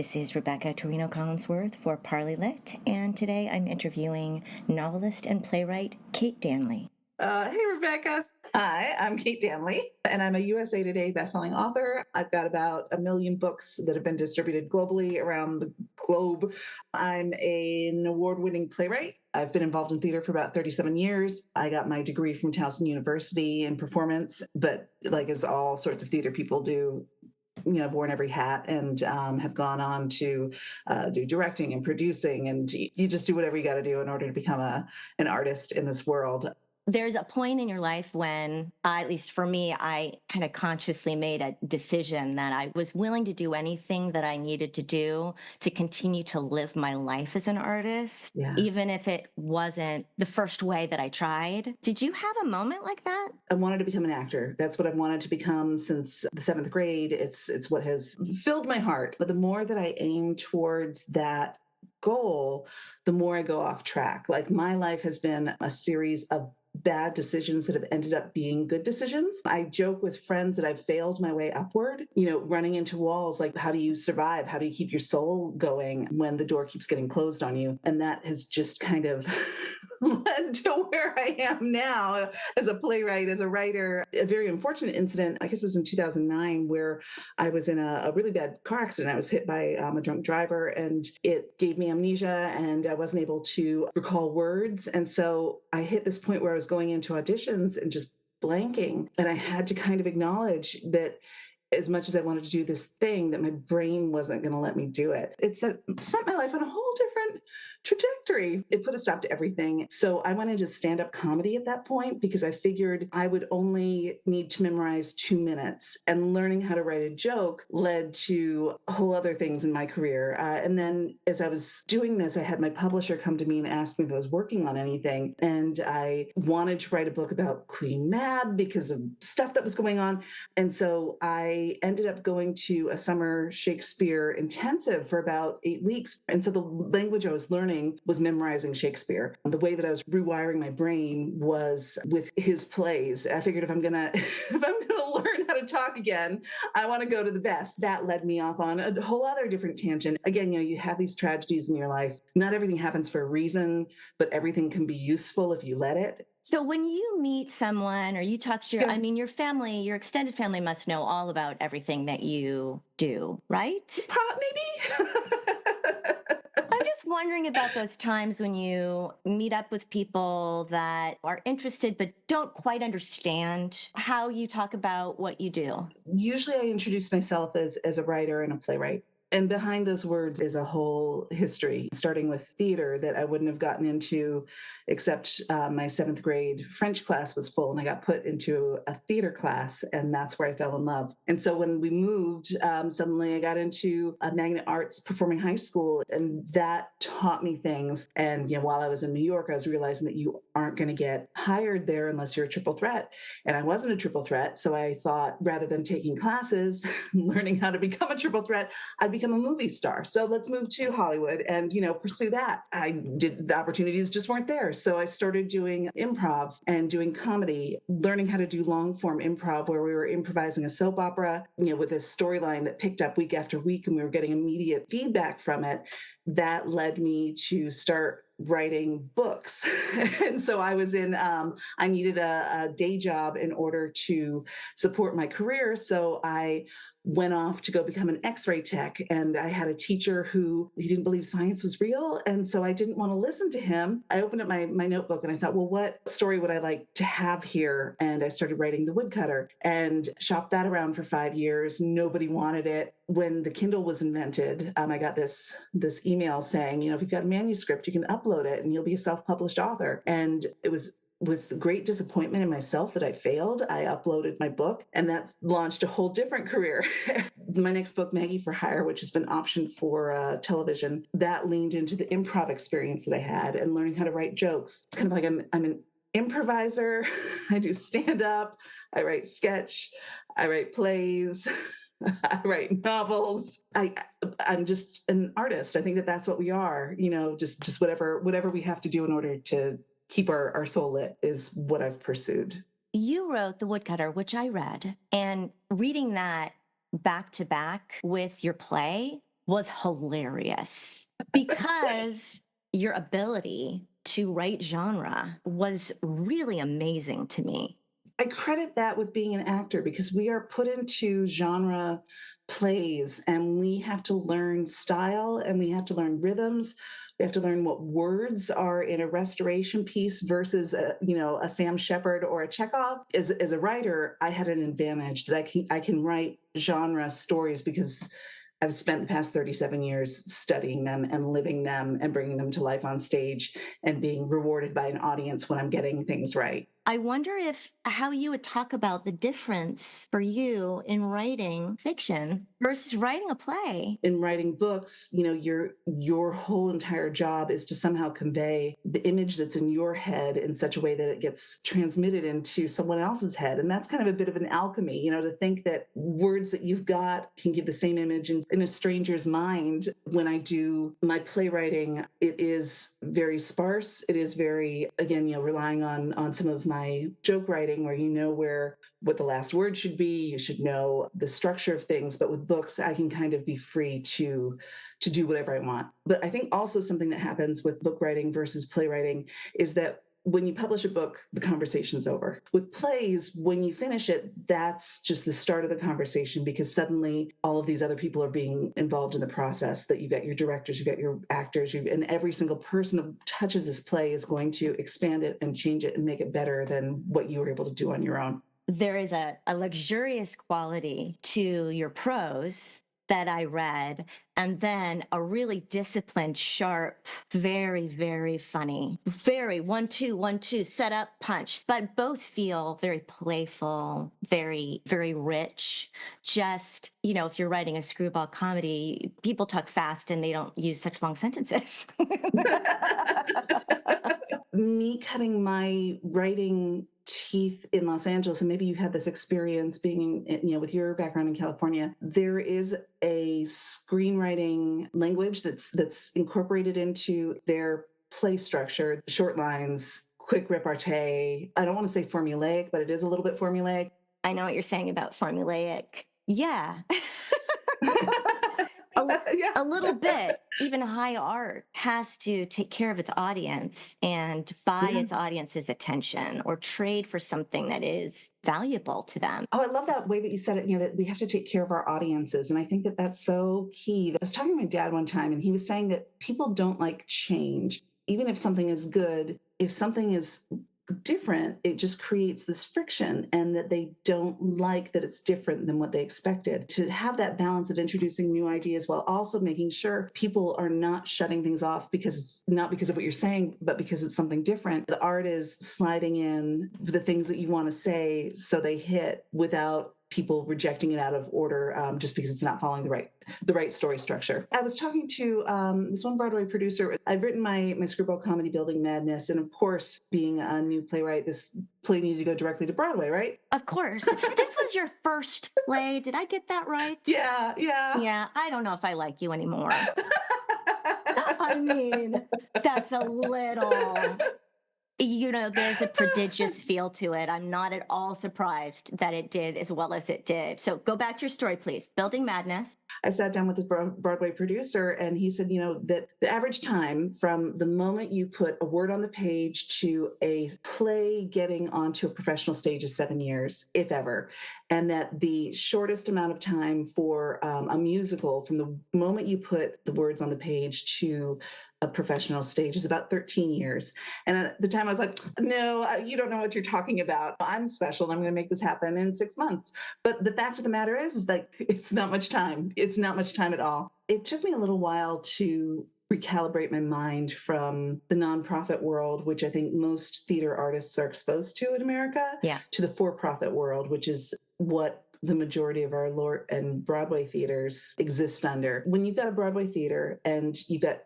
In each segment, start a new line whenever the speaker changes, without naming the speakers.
This is Rebecca Tourino Collinsworth for Parley Lit, and today I'm interviewing novelist and playwright Kate Danley.
Hey, Rebecca. Hi, I'm Kate Danley, and I'm a USA Today bestselling author. I've got about 1 million books that have been distributed globally around the globe. I'm an award-winning playwright. I've been involved in theater for about 37 years. I got my degree from Towson University in performance, but like as all sorts of theater people do, I've worn every hat and have gone on to do directing and producing, and you just do whatever you got to do in order to become an artist in this world.
There's a point in your life when, at least for me, I kind of consciously made a decision that I was willing to do anything that I needed to do to continue to live my life as an artist, even if it wasn't the first way that I tried. Did you have a moment like that?
I wanted to become an actor. That's what I've wanted to become since the 7th grade. It's what has filled my heart. But the more that I aim towards that goal, the more I go off track. Like my life has been a series of bad decisions that have ended up being good decisions. I joke with friends that I've failed my way upward, running into walls. Like, how do you survive? How do you keep your soul going when the door keeps getting closed on you? And that has just kind of led to where I am now as a playwright, as a writer. A very unfortunate incident, I guess it was in 2009, where I was in a really bad car accident. I was hit by a drunk driver, and it gave me amnesia, and I wasn't able to recall words. And so I hit this point where I was going into auditions and just blanking. And I had to kind of acknowledge that as much as I wanted to do this thing, that my brain wasn't going to let me do it. It set my life on a whole different trajectory. It put a stop to everything. So I went into stand-up comedy at that point because I figured I would only need to memorize 2 minutes, and learning how to write a joke led to whole other things in my career. And then as I was doing this, I had my publisher come to me and ask me if I was working on anything. And I wanted to write a book about Queen Mab because of stuff that was going on. And so I ended up going to a summer Shakespeare intensive for about 8 weeks. And so the language I was learning was memorizing Shakespeare. The way that I was rewiring my brain was with his plays. I figured if I'm gonna learn how to talk again, I want to go to the best. That led me off on a whole other different tangent. Again, you have these tragedies in your life. Not everything happens for a reason, but everything can be useful if you let it.
So when you meet someone or you talk to your family, your extended family must know all about everything that you do, right?
Maybe.
I'm just wondering about those times when you meet up with people that are interested but don't quite understand how you talk about what you do.
Usually I introduce myself as a writer and a playwright. And behind those words is a whole history, starting with theater that I wouldn't have gotten into except my 7th grade French class was full, and I got put into a theater class, and that's where I fell in love. And so when we moved, suddenly I got into a magnet arts performing high school, and that taught me things. And while I was in New York, I was realizing that you aren't going to get hired there unless you're a triple threat. And I wasn't a triple threat, so I thought rather than taking classes, learning how to become a triple threat, I'd become a movie star. So let's move to Hollywood and, pursue that. The opportunities just weren't there. So I started doing improv and doing comedy, learning how to do long form improv where we were improvising a soap opera, with a storyline that picked up week after week, and we were getting immediate feedback from it. That led me to start writing books. And so I was I needed a day job in order to support my career. So I went off to go become an X-ray tech. And I had a teacher he didn't believe science was real. And so I didn't want to listen to him. I opened up my notebook and I thought, well, what story would I like to have here? And I started writing The Woodcutter and shopped that around for 5 years. Nobody wanted it. When the Kindle was invented, I got this email saying, if you've got a manuscript, you can upload it and you'll be a self-published author. And it was with great disappointment in myself that I failed. I uploaded my book, and that's launched a whole different career. My next book, Maggie for Hire, which has been optioned for television, that leaned into the improv experience that I had and learning how to write jokes. It's kind of like I'm an improviser. I do stand-up. I write sketch. I write plays. I write novels. I'm just an artist. I think that that's what we are. Just whatever we have to do in order to keep our soul lit is what I've pursued.
You wrote The Woodcutter, which I read, and reading that back to back with your play, was hilarious because your ability to write genre was really amazing to me.
I credit that with being an actor because we are put into genre plays and we have to learn style and we have to learn rhythms. We have to learn what words are in a restoration piece versus a Sam Shepard or a Chekhov. As a writer, I had an advantage that I can write genre stories because I've spent the past 37 years studying them and living them and bringing them to life on stage and being rewarded by an audience when I'm getting things right.
I wonder how you would talk about the difference for you in writing fiction versus writing a play.
In writing books, your whole entire job is to somehow convey the image that's in your head in such a way that it gets transmitted into someone else's head. And that's kind of a bit of an alchemy, to think that words that you've got can give the same image in a stranger's mind. When I do my playwriting, it is very sparse. It is very, again, relying on some of my joke writing where what the last word should be. You should know the structure of things. But with books, I can kind of be free to do whatever I want. But I think also something that happens with book writing versus playwriting is that when you publish a book, the conversation's over. With plays, when you finish it, that's just the start of the conversation because suddenly all of these other people are being involved in the process. That you've got your directors, you've got your actors, and every single person that touches this play is going to expand it and change it and make it better than what you were able to do on your own.
There is a luxurious quality to your prose that I read, and then a really disciplined, sharp, very, very funny, very 1, 2, 1, 2, set up, punch, but both feel very playful, very, very rich. Just, if you're writing a screwball comedy, people talk fast and they don't use such long sentences.
Me cutting my writing teeth in Los Angeles, and maybe you had this experience being, with your background in California, there is a screenwriting language that's incorporated into their play structure, short lines, quick repartee. I don't want to say formulaic, but it is a little bit formulaic.
I know what you're saying about formulaic. Yeah. A little bit. Even high art has to take care of its audience and buy its audience's attention or trade for something that is valuable to them.
Oh, I love that way that you said it, that we have to take care of our audiences. And I think that that's so key. I was talking to my dad one time and he was saying that people don't like change. Even if something is good, if something is different, it just creates this friction and that they don't like that it's different than what they expected. To have that balance of introducing new ideas while also making sure people are not shutting things off because it's not because of what you're saying, but because it's something different. The art is sliding in the things that you want to say so they hit without people rejecting it out of order just because it's not following the right story structure. I was talking to this one Broadway producer. I'd written my screwball comedy Building Madness, and of course, being a new playwright, this play needed to go directly to Broadway, right?
Of course. This was your first play. Did I get that right?
Yeah.
Yeah, I don't know if I like you anymore. I mean, that's a little... there's a prodigious feel to it. I'm not at all surprised that it did as well as it did. So go back to your story, please. Building Madness.
I sat down with this Broadway producer and he said, that the average time from the moment you put a word on the page to a play getting onto a professional stage is 7 years, if ever. And that the shortest amount of time for a musical from the moment you put the words on the page to a professional stage is about 13 years. And at the time I was like, no, you don't know what you're talking about. I'm special and I'm going to make this happen in 6 months. But the fact of the matter is like, it's not much time. It's not much time at all. It took me a little while to recalibrate my mind from the nonprofit world, which I think most theater artists are exposed to in America, to the for-profit world, which is what the majority of our LORT and Broadway theaters exist under. When you've got a Broadway theater and you've got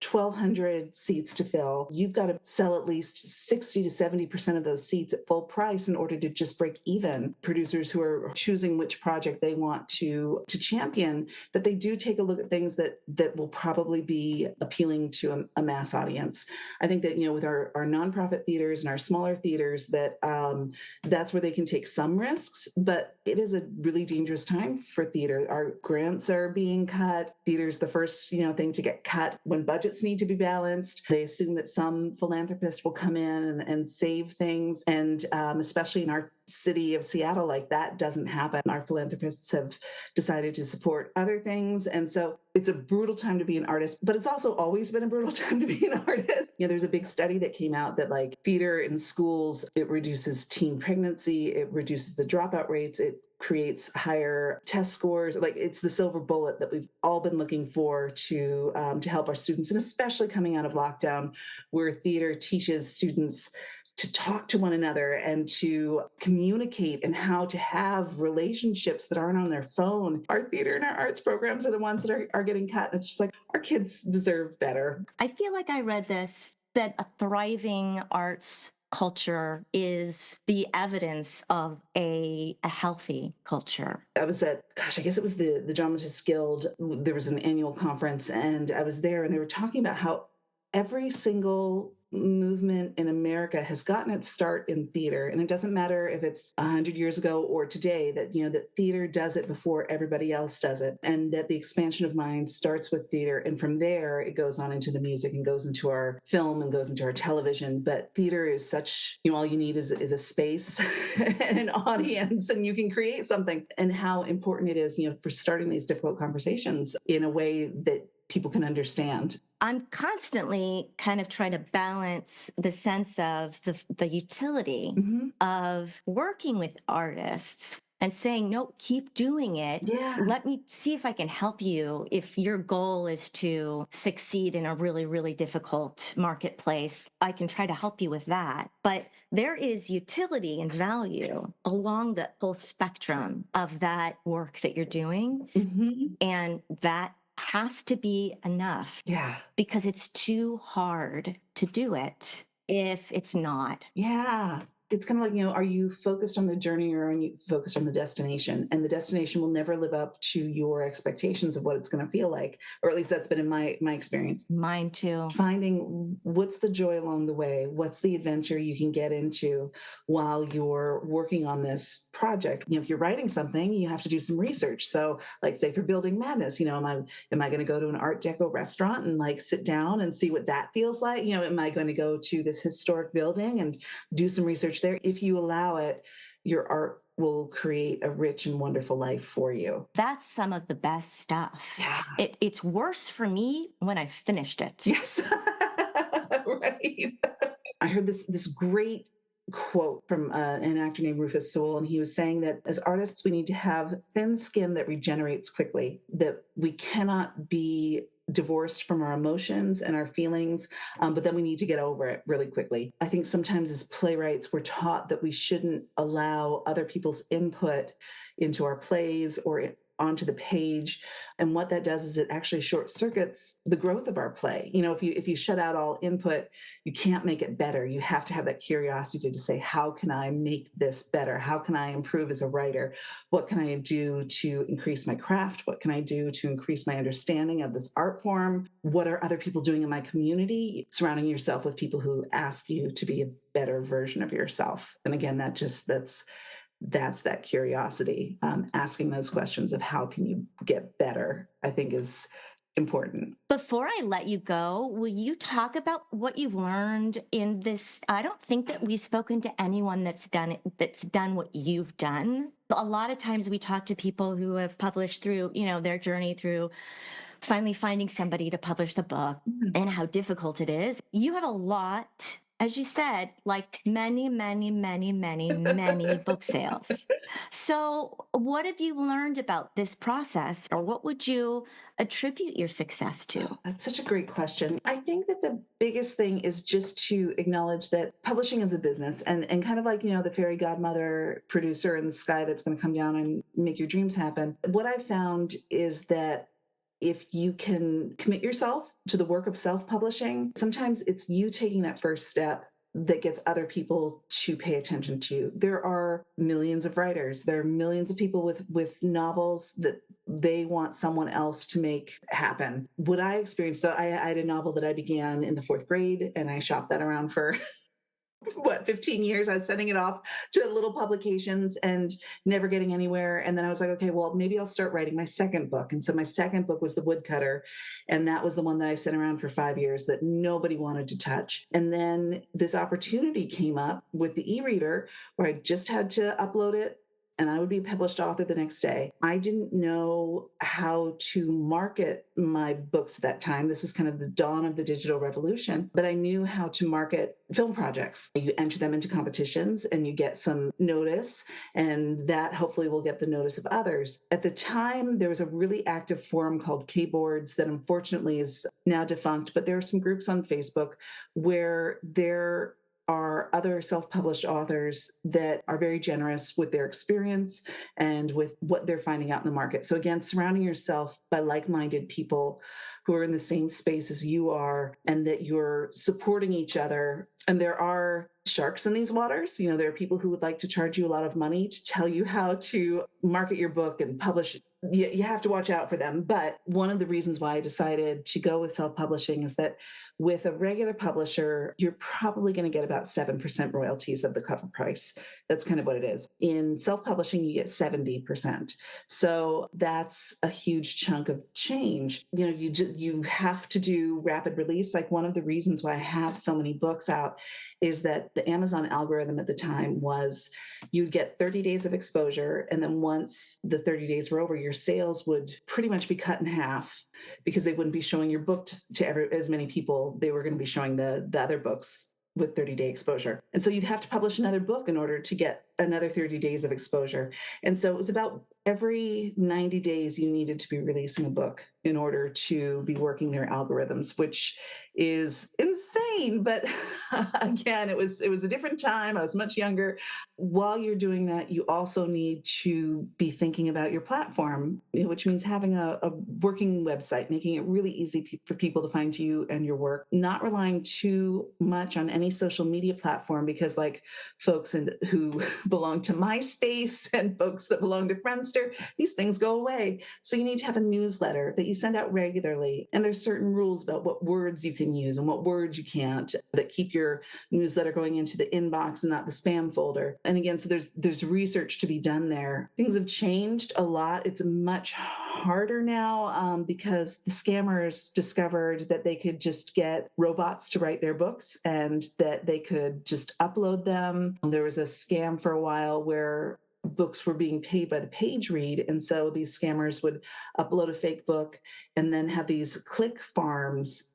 1,200 seats to fill. You've got to sell at least 60 to 70% of those seats at full price in order to just break even. Producers who are choosing which project they want to champion, that they do take a look at things that will probably be appealing to a mass audience. I think that, with our nonprofit theaters and our smaller theaters, that that's where they can take some risks, but it is a really dangerous time for theater. Our grants are being cut. Theater's the first, thing to get cut when budgets need to be balanced. They assume that some philanthropist will come in and save things. And especially in our city of Seattle, like that doesn't happen. Our philanthropists have decided to support other things. And so it's a brutal time to be an artist, but it's also always been a brutal time to be an artist. There's a big study that came out that like theater in schools, it reduces teen pregnancy, it reduces the dropout rates, it creates higher test scores. Like it's the silver bullet that we've all been looking for to help our students, and especially coming out of lockdown, where theater teaches students to talk to one another and to communicate and how to have relationships that aren't on their phone. Our theater and our arts programs are the ones that are getting cut. It's just like, our kids deserve better.
I feel like I read this, that a thriving arts culture is the evidence of a healthy culture.
I was at, I guess it was the Dramatists Guild. There was an annual conference and I was there and they were talking about how every single movement in America has gotten its start in theater. And it doesn't matter if it's 100 years ago or today, that, that theater does it before everybody else does it. And that the expansion of mind starts with theater. And from there, it goes on into the music and goes into our film and goes into our television. But theater is such, all you need is a space and an audience, and you can create something. And how important it is, for starting these difficult conversations in a way that people can understand.
I'm constantly kind of trying to balance the sense of the utility of working with artists and saying, no, keep doing it.
Yeah.
Let me see if I can help you if your goal is to succeed in a really, really difficult marketplace. I can try to help you with that. But there is utility and value along the whole spectrum of that work that you're doing. And that has to be enough.
Yeah.
Because it's too hard to do it if it's not.
Yeah. It's kind of like, are you focused on the journey or are you focused on the destination? And the destination will never live up to your expectations of what it's going to feel like. Or at least that's been in my experience.
Mine too.
Finding what's the joy along the way? What's the adventure you can get into while you're working on this project? If you're writing something, you have to do some research. So like say for Building Madness, am I going to go to an Art Deco restaurant and like sit down and see what that feels like? Am I going to go to this historic building and do some research there? If you allow it, your art will create a rich and wonderful life for you.
That's some of the best stuff.
Yeah.
It's worse for me when I finished it.
Yes. Right. I heard this great quote from an actor named Rufus Sewell, and he was saying that as artists, we need to have thin skin that regenerates quickly, that we cannot be divorced from our emotions and our feelings, but then we need to get over it really quickly. I think sometimes as playwrights, we're taught that we shouldn't allow other people's input into our plays or onto the page. And what that does is it actually short circuits the growth of our play. If you shut out all input, you can't make it better. You have to have that curiosity to say, how can I make this better? How can I improve as a writer? What can I do to increase my craft? What can I do to increase my understanding of this art form? What are other people doing in my community? Surrounding yourself with people who ask you to be a better version of yourself. And again, that's that curiosity, asking those questions of how can you get better, I think is important.
Before I let you go, will you talk about what you've learned in this? I don't think that we've spoken to anyone that's done what you've done. A lot of times we talk to people who have published through, their journey through finally finding somebody to publish the book and how difficult it is. You have a lot, as you said, like many, many, many, many, many book sales. So what have you learned about this process, or what would you attribute your success to?
Oh, that's such a great question. I think that the biggest thing is just to acknowledge that publishing is a business, and kind of like, the fairy godmother producer in the sky that's going to come down and make your dreams happen. What I found is that if you can commit yourself to the work of self-publishing, sometimes it's you taking that first step that gets other people to pay attention to you. There are millions of writers. There are millions of people with novels that they want someone else to make happen. What I experienced, so I had a novel that I began in the 4th grade, and I shopped that around for 15 years. I was sending it off to little publications and never getting anywhere. And then I was like, okay, well, maybe I'll start writing my second book. And so my second book was The Woodcutter. And that was the one that I sent around for 5 years that nobody wanted to touch. And then this opportunity came up with the e-reader where I just had to upload it and I would be a published author the next day. I didn't know how to market my books at that time. This is kind of the dawn of the digital revolution, but I knew how to market film projects. You enter them into competitions and you get some notice, and that hopefully will get the notice of others. At the time, there was a really active forum called K-Boards that unfortunately is now defunct, but there are some groups on Facebook where there are other self-published authors that are very generous with their experience and with what they're finding out in the market. So again, surrounding yourself by like-minded people who are in the same space as you are and that you're supporting each other. And there are sharks in these waters. You know, there are people who would like to charge you a lot of money to tell you how to market your book and publish. You have to watch out for them. But one of the reasons why I decided to go with self-publishing is that with a regular publisher, you're probably going to get about 7% royalties of the cover price. That's kind of what it is. In self-publishing, you get 70%. So that's a huge chunk of change. You know, you have to do rapid release. Like one of the reasons why I have so many books out is that the Amazon algorithm at the time was you'd get 30 days of exposure. And then once the 30 days were over, your sales would pretty much be cut in half because they wouldn't be showing your book to as many people. They were going to be showing the other books with 30-day exposure. And so you'd have to publish another book in order to get another 30 days of exposure. And so it was about every 90 days you needed to be releasing a book in order to be working their algorithms, which is insane. But again, it was a different time. I was much younger. While you're doing that, you also need to be thinking about your platform, which means having a working website, making it really easy for people to find you and your work, not relying too much on any social media platform, because like folks who belong to MySpace and folks that belong to Friendster, these things go away. So you need to have a newsletter that you send out regularly. And there's certain rules about what words you can use and what words you can't that keep your newsletter going into the inbox and not the spam folder. And again, so there's research to be done there. Things have changed a lot. It's much harder now because the scammers discovered that they could just get robots to write their books and that they could just upload them. There was a scam for a while where books were being paid by the page read. And so these scammers would upload a fake book and then have these click farms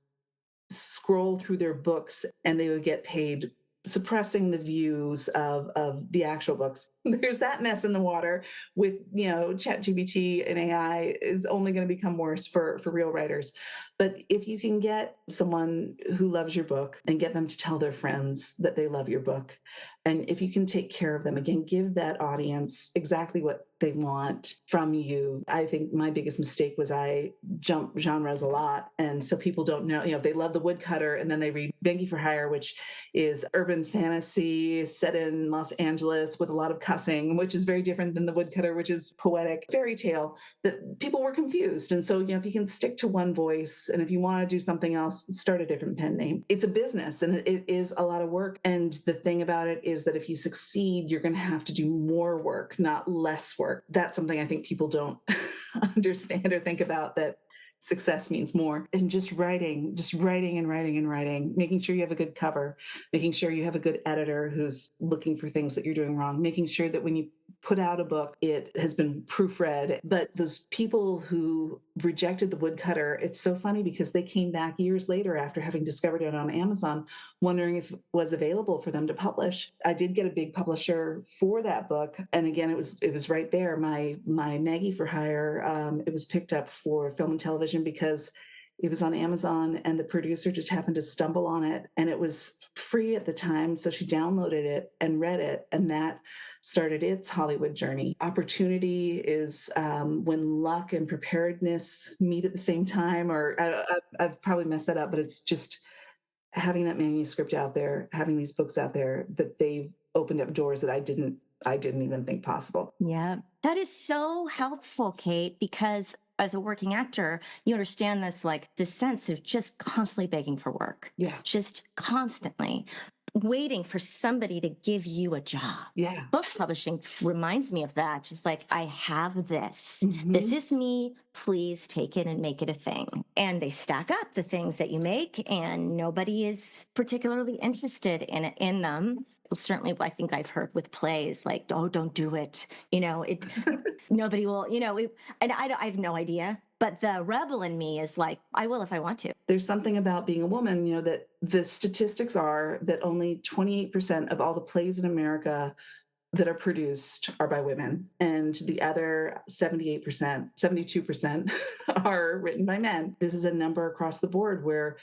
scroll through their books and they would get paid, suppressing the views of the actual books. There's that mess in the water with, ChatGPT and AI is only going to become worse for real writers. But if you can get someone who loves your book and get them to tell their friends that they love your book, and if you can take care of them, again, give that audience exactly what they want from you. I think my biggest mistake was I jumped genres a lot. And so people don't know, they love The Woodcutter and then they read Maggie for Hire, which is urban fantasy set in Los Angeles with a lot of cussing, which is very different than The Woodcutter, which is poetic fairy tale, that people were confused. And so, if you can stick to one voice, and if you want to do something else, start a different pen name. It's a business and it is a lot of work. And the thing about it is that if you succeed, you're going to have to do more work, not less work. That's something I think people don't understand or think about, that success means more. And just writing and writing, making sure you have a good cover, making sure you have a good editor who's looking for things that you're doing wrong, making sure that when you put out a book, it has been proofread. But those people who rejected The Woodcutter, it's so funny because they came back years later after having discovered it on Amazon, wondering if it was available for them to publish. I did get a big publisher for that book. And again, it was right there. My Maggie for Hire, it was picked up for film and television because It was on Amazon, and the producer just happened to stumble on it, and it was free at the time. So she downloaded it and read it, and that started its Hollywood journey. Opportunity is when luck and preparedness meet at the same time, or I've probably messed that up, but it's just having that manuscript out there, having these books out there, that they've opened up doors that I didn't even think possible.
Yeah. That is so helpful, Kate, because as a working actor, you understand this, like this sense of just constantly begging for work.
Yeah.
Just constantly waiting for somebody to give you a job.
Yeah.
Book publishing reminds me of that. Just like, I have this.
Mm-hmm.
This is me. Please take it and make it a thing. And they stack up the things that you make, and nobody is particularly interested in them. Certainly, I think I've heard with plays like, "Oh, don't do it." Nobody will. And I have no idea. But the rebel in me is like, I will if I want to.
There's something about being a woman, that the statistics are that only 28% of all the plays in America that are produced are by women, and the other 78%, 72% are written by men. This is a number across the board where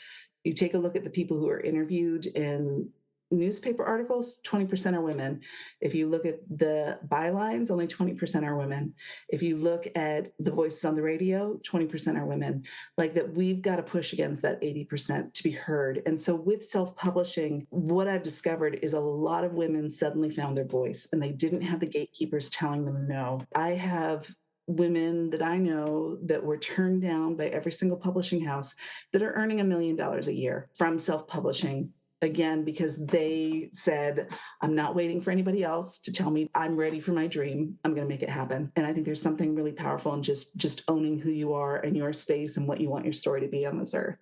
you take a look at the people who are interviewed in newspaper articles, 20% are women. If you look at the bylines, only 20% are women. If you look at the voices on the radio, 20% are women. Like that, we've got to push against that 80% to be heard. And so with self-publishing, what I've discovered is a lot of women suddenly found their voice, and they didn't have the gatekeepers telling them no. I have women that I know that were turned down by every single publishing house that are earning $1 million a year from self-publishing. Again, because they said, I'm not waiting for anybody else to tell me I'm ready for my dream. I'm going to make it happen. And I think there's something really powerful in just owning who you are and your space and what you want your story to be on this earth.